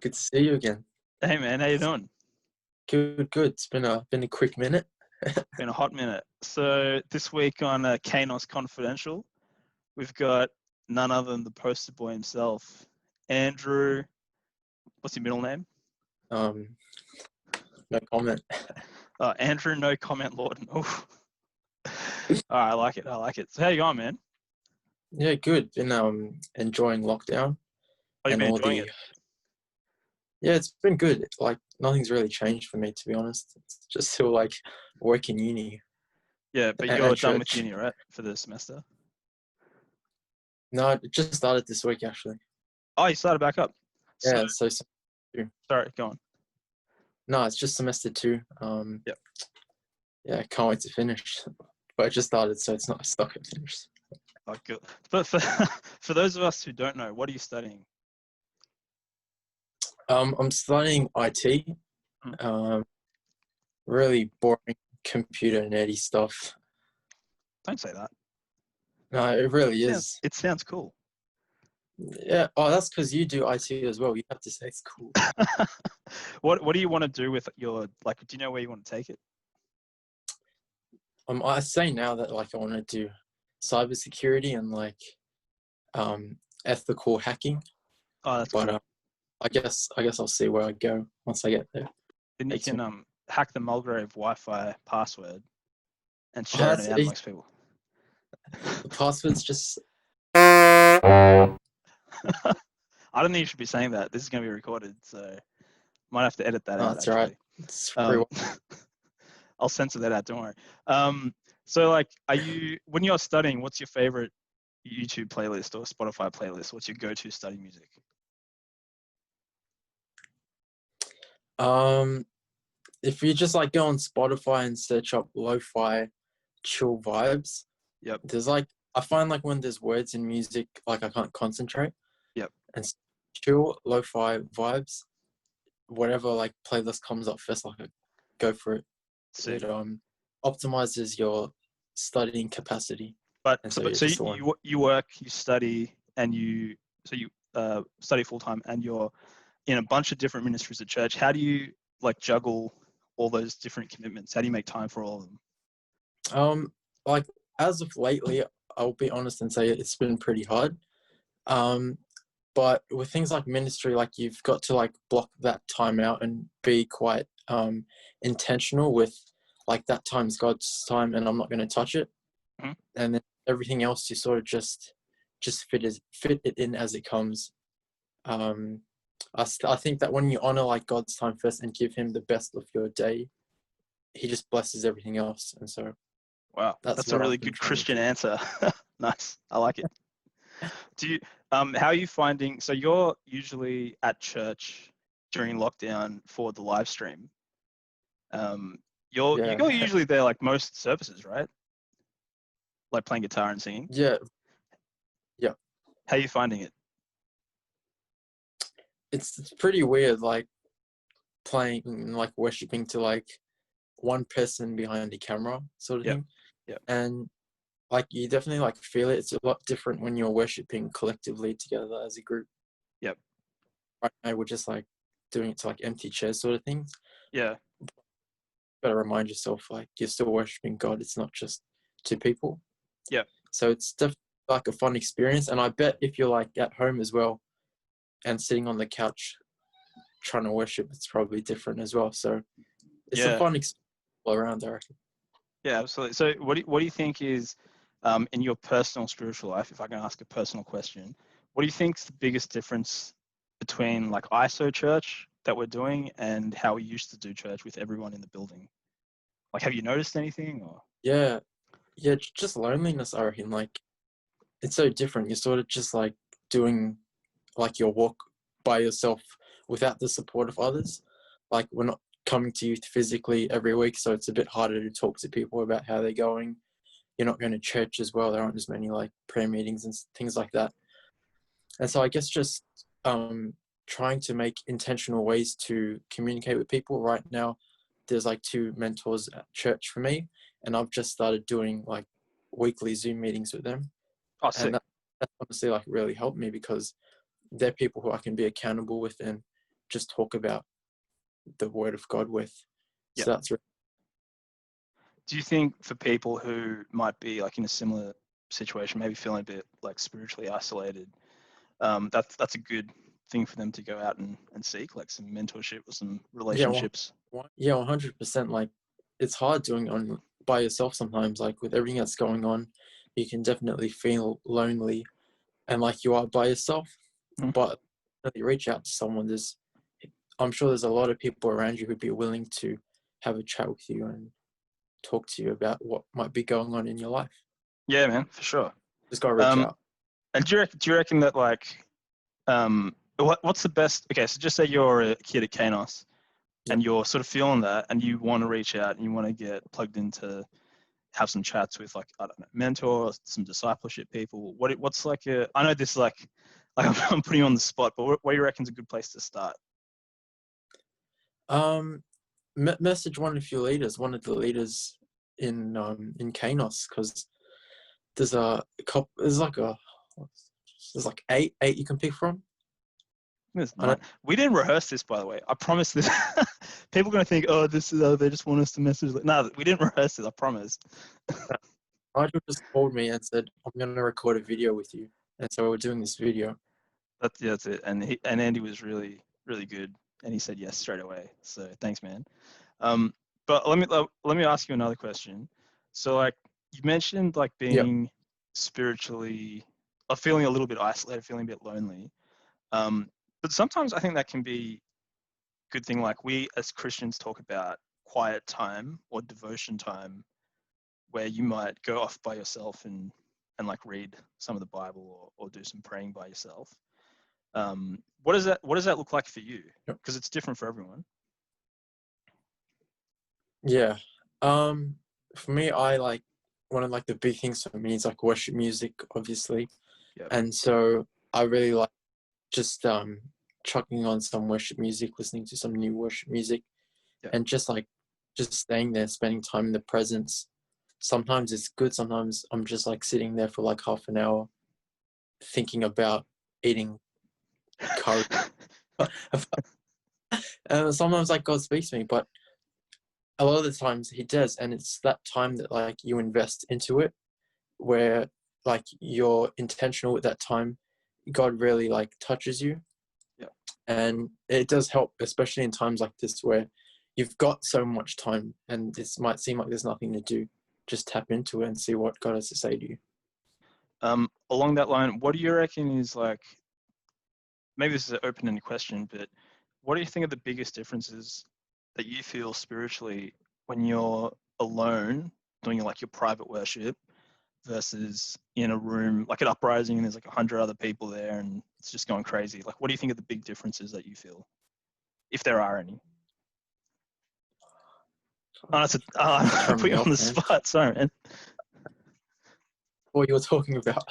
good to see you again. Hey man, how you doing? Good, good. It's been a quick minute. Been a hot minute. So this week on Kainos Confidential, we've got none other than the poster boy himself, Andrew. What's your middle name? No comment. Andrew, no comment, Lawton. Oof. I like it. I like it. So how you going, man? Yeah, good. Been enjoying lockdown Oh, you've and been all enjoying the. it. Yeah, it's been good. Like nothing's really changed for me, to be honest. It's just still like work in uni Yeah, but and you're done with church. uni, right, for the semester? No, it just started this week actually. Oh, you started back up. So Yeah, so sorry, go on. no, it's just semester 2. Yep. Yeah, can't wait to finish. But it just started, so it's not stuck at finished. Oh, good. But for for those of us who don't know, what are you studying? I'm studying IT. Hmm. Really boring computer nerdy stuff. Don't say that. No, it really Sounds is. it sounds cool. Yeah. Oh, that's because you do IT as well. You have to say it's cool. What do you want to do with your, like, do you know where you want to take it? I say now that like I want to do cybersecurity and like ethical hacking, Oh, that's but cool. I guess I'll see where I go once I get there. Then you It's, can hack the Mulgrave Wi-Fi password and oh, share it that's out amongst people. the password's just. I don't think you should be saying that. This is going to be recorded, so might have to edit that Oh, out that's all right. actually. It's free. Um, I'll censor that out. Don't worry. So like, when you're studying, what's your favorite YouTube playlist or Spotify playlist? What's your go-to study music? If you just like go on Spotify and search up lo-fi chill vibes, Yep. there's like I find like when there's words in music, like I can't concentrate. Yep. And chill lo-fi vibes, whatever like playlist comes up first, like I go for it. Sick. It optimizes your studying capacity, But and so, so but you're so just the one. you work, you study, and you study full time, and you're in a bunch of different ministries at church. How do you like juggle all those different commitments? How do you make time for all of them? Like as of lately, I'll be honest and say it's been pretty hard. But with things like ministry, like you've got to like block that time out and be quite intentional with like that time's God's time, and I'm not going to touch it. Mhm. And then everything else you sort of just fit it in as it comes. I think that when you honor like God's time first and give Him the best of your day, He just blesses everything else. And so Wow, that's that's a what really I've been good trying to Christian do. answer. Nice, I like it. Do you how are you finding? So you're usually at church during lockdown for the live stream. You're Yeah, usually there like most services, right? Like playing guitar and singing. yeah, yeah. How are you finding it? It's pretty weird, like playing, like worshiping to like one person behind the camera, sort of Yep. thing. Yep. And like you definitely like feel it. It's a lot different when you're worshiping collectively together as a group. Yep. Right now we're just like doing it to like empty chairs, sort of thing. Yeah. Got to remind yourself like you're still worshiping God. It's not just two people. Yep. So it's definitely like a fun experience. And I bet if you're like at home as well and sitting on the couch trying to worship, it's probably different as well. So it's a Yeah. fun experience all around, I reckon. Yeah. Absolutely. So what do you think is in your personal spiritual life? If I can ask a personal question, what do you think's the biggest difference between like ISO church that we're doing and how we used to do church with everyone in the building? Like, have you noticed anything or? Yeah, just loneliness, I reckon. Like it's so different. You're sort of just like doing like your walk by yourself without the support of others. Like we're not coming to youth physically every week, so it's a bit harder to talk to people about how they're going. You're not going to church as well. There aren't as many like prayer meetings and things like that. And so I guess just trying to make intentional ways to communicate with people. Right now, there's like 2 mentors at church for me, and I've just started doing like weekly Zoom meetings with them, Oh, and sick. that's honestly like really helped me because they're people who I can be accountable with, and just talk about the word of God with. Yeah. So that's Do you think for people who might be like in a similar situation, maybe feeling a bit like spiritually isolated, that's a good thing for them to go out and seek, like some mentorship or some relationships? Yeah, 100%. Like, it's hard doing it on by yourself sometimes. Like, with everything that's going on, you can definitely feel lonely and like you are by yourself. Mm. But if you reach out to someone, I'm sure there's a lot of people around you who'd be willing to have a chat with you and talk to you about what might be going on in your life. Yeah, man, for sure. Just gotta reach out. And do you reckon that like, what's the best? Okay, so just say you're a kid at Kainos, and you're sort of feeling that, and you want to reach out and you want to get plugged into, have some chats with, like, I don't know, mentors, some discipleship people. What's like I know this is like I'm putting you on the spot, but what do you reckon is a good place to start? Message one of your leaders, one of the leaders in Kainos, because there's like eight you can pick from. We didn't rehearse this, by the way. I promise this. People are going to think, oh, they just want us to message. No, we didn't rehearse this, I promise. Nigel just called me and said, I'm going to record a video with you. And so we're doing this video. That's it. And Andy was really, really good. And he said yes straight away. So thanks, man. But let me ask you another question. So, like, you mentioned like being spiritually, or feeling a little bit isolated, feeling a bit lonely. But sometimes I think that can be a good thing. Like, we as Christians talk about quiet time or devotion time, where you might go off by yourself and like read some of the Bible or do some praying by yourself. What does that look like for you? Because it's different for everyone. Yeah. For me, I like one of like the big things for me is like worship music, obviously. Yep. And so I really like just chucking on some worship music, listening to some new worship music, and just staying there, spending time in the presence. Sometimes it's good. Sometimes I'm just like sitting there for like half an hour, thinking about eating curry. Sometimes like God speaks to me, but a lot of the times He does, and it's that time that like you invest into it, where like you're intentional with that time. God really like touches you. And it does help, especially in times like this where you've got so much time and this might seem like there's nothing to do. Just tap into it and see what God has to say to you. Along that line, what do you reckon is like, maybe this is an open-ended question, but what do you think are the biggest differences that you feel spiritually when you're alone doing like your private worship versus in a room like at Uprising and there's like 100 other people there and it's just going crazy? Like, what do you think are the big differences that you feel, if there are any? I put you on the spot. Sorry, man. What you were talking about?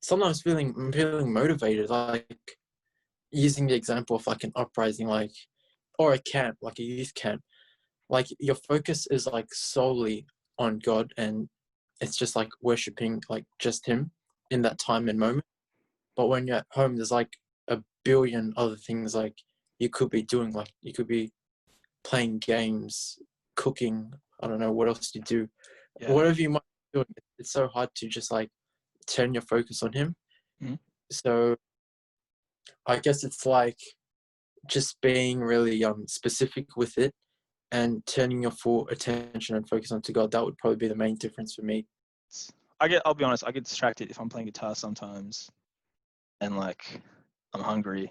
Sometimes feeling motivated, like using the example of like an uprising, like, or a camp, like a youth camp. Like your focus is like solely on God, and it's just like worshiping like just Him in that time and moment. But when you're at home, there's like a billion other things like you could be doing. Like you could be playing games, cooking. I don't know what else you do. Whatever you might be doing, it's so hard to just like turn your focus on Him. Mm-hmm. So I guess it's like just being really specific with it and turning your full attention and focus onto God. That would probably be the main difference for me. I'll be honest, I get distracted if I'm playing guitar sometimes and like I'm hungry.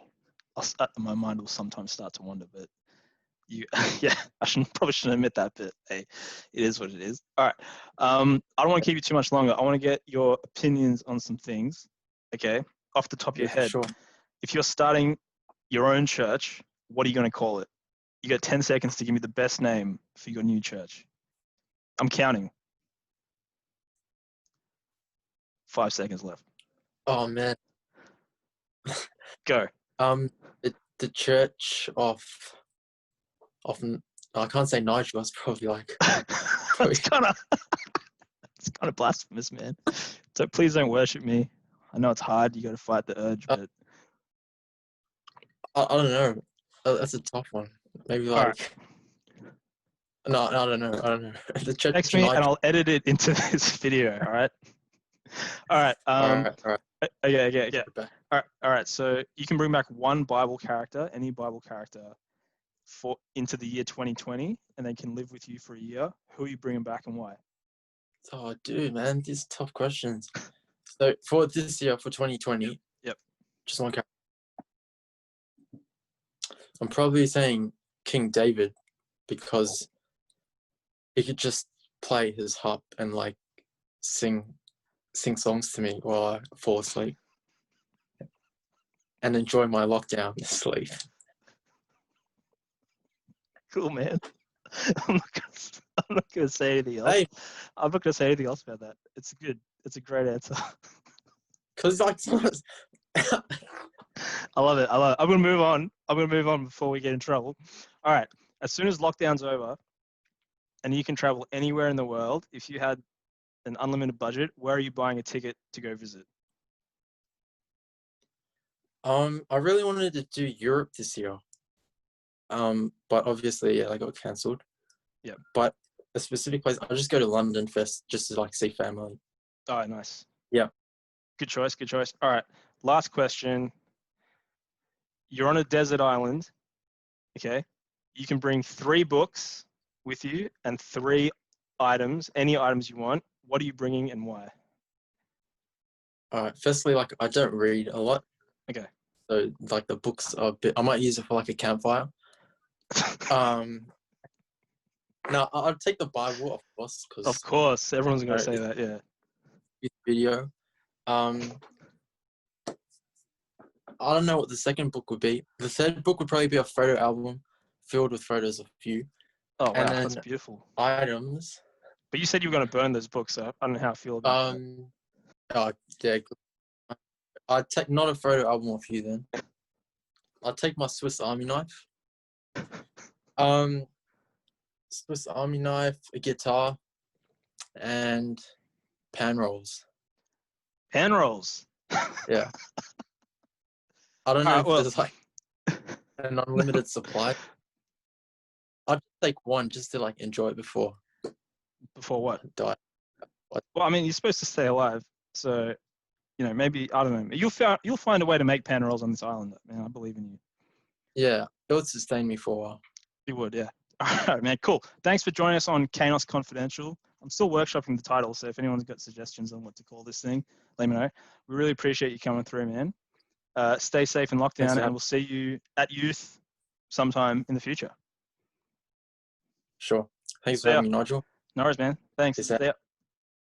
My mind will sometimes start to wander, but yeah, probably shouldn't admit that, but hey, it is what it is. All right. I don't want to keep you too much longer. I want to get your opinions on some things. Okay. Off the top of your head. Sure. If you're starting your own church, what are you going to call it? You got 10 seconds to give me the best name for your new church. I'm counting. 5 seconds left. Oh man. Go. The church of I can't say Nigel. That's probably like. It's kind of blasphemous, man. So please don't worship me. I know it's hard. You got to fight the urge, but I don't know. That's a tough one. Maybe all right. like no, I don't know. I don't know. The church Text and me I. and I'll edit it into this video. All right. All right. All right. Okay. All right. So you can bring back one Bible character, any Bible character, into the year 2020, and they can live with you for a year. Who are you bringing back and why? Oh, dude, man, these tough questions. So for this year, for 2020, Yep. just one character. I'm probably saying King David because he could just play his harp and like sing songs to me while I fall asleep and enjoy my lockdown sleep. Cool, man. I'm not gonna say anything else. Hey, I'm not gonna say anything else about that. It's good. It's a great answer. because like I love it. I'm gonna move on before we get in trouble. All right. As soon as lockdown's over, and you can travel anywhere in the world, if you had an unlimited budget, where are you buying a ticket to go visit? I really wanted to do Europe this year. But obviously, yeah, I got cancelled. Yeah. But a specific place, I'll just go to London first, just to like see family. All right, nice. Yeah. Good choice. All right. Last question. You're on a desert island. Okay. You can bring 3 books with you and 3 items, any items you want. What are you bringing and why? All right. Firstly, like I don't read a lot. Okay. So like the books are a bit. I might use it for like a campfire. No, I'd take the Bible, of course, because Of course, everyone's gonna say that. Yeah. video. I don't know what the second book would be. The third book would probably be a photo album filled with photos of you. Oh wow, And then that's beautiful. items. But you said you were gonna burn those books, so I don't know how I feel about that. Oh yeah. I'd take not a photo album of you then. I'd take my Swiss Army knife. Swiss Army knife, a guitar, and pan rolls. Pan rolls. Yeah. I don't know if well, there's like an unlimited supply. I'd just take one just to like enjoy it before what? I die. Well, I mean, you're supposed to stay alive, so maybe I don't know. You'll find a way to make pan rolls on this island, man. I believe in you. Yeah, it would sustain me for a while. You would, yeah. All right, man. Cool. Thanks for joining us on Kainos Confidential. I'm still workshopping the title, so if anyone's got suggestions on what to call this thing, let me know. We really appreciate you coming through, man. Stay safe in lockdown, Thanks, and we'll see you at youth sometime in the future. Sure. Thanks for having me, Nigel. No worries, man. Thanks. Peace out. See ya.